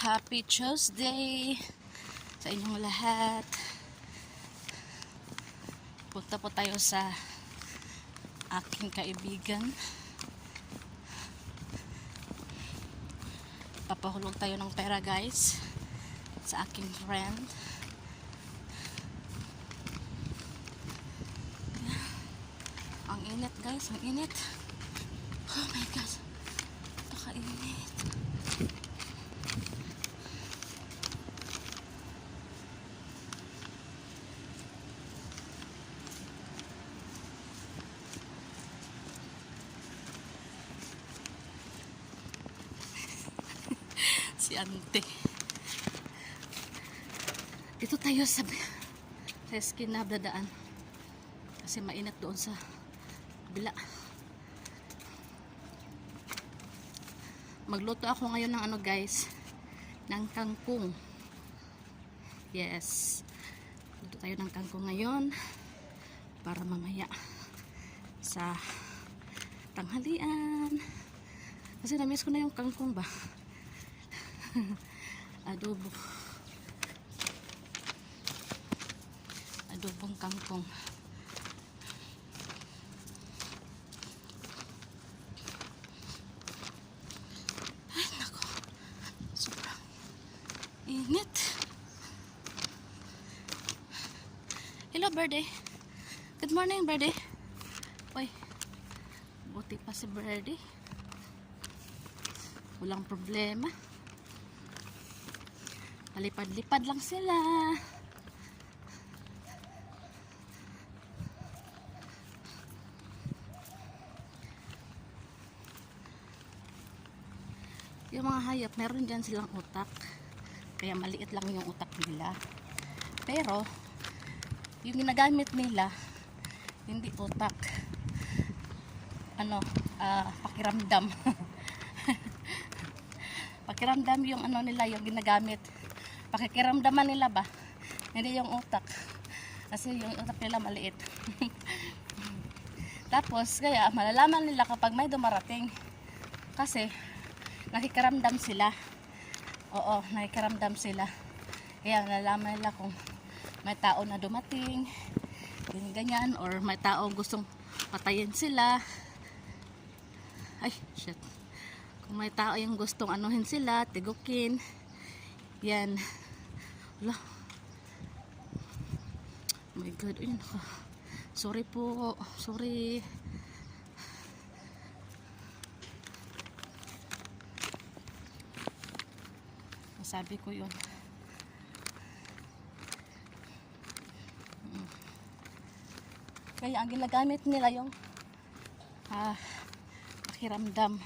Happy Tuesday sa inyong lahat. Punta po tayo sa aking kaibigan. Papahulog tayo ng pera, guys, sa aking friend. Ang init, guys, ang init. Oh my God, napaka-init. Si ante. Dito tayo sa eskin na dadaan. Kasi mainit doon sa kabila. Magluto ako ngayon ng ano, guys, ng kangkong. Yes. Luto tayo ng kangkong ngayon para mamaya sa tanghalian. Kasi na-miss ko na yung kangkong ba. Adobong kangkong. Ay nako, sobrang init. Hello, Birdie. Good morning, Birdie. Uy, buti pa si Birdie, walang problema. Malipad-lipad lang sila. Yung mga hayop, meron dyan silang utak. Kaya maliit lang yung utak nila. Pero, yung ginagamit nila, hindi utak. Pakiramdam. Pakiramdam yung ano nila, yung ginagamit. Pakikiramdaman nila ba? Hindi yung utak. Kasi yung utak nila maliit. Tapos, kaya malalaman nila kapag may dumarating. Kasi, nakikiramdam sila. Oo, nakikiramdam sila. Kaya malalaman nila kung may tao na dumating, ganyan, or may tao gustong patayin sila. Ay, shit. Kung may tao yung gustong anuhin sila, tigukin. Yan. Wala. Oh my God. Ayun ako. Sorry po. Sorry. Sabi ko yun. Kaya ang ginagamit nila yung pakiramdam.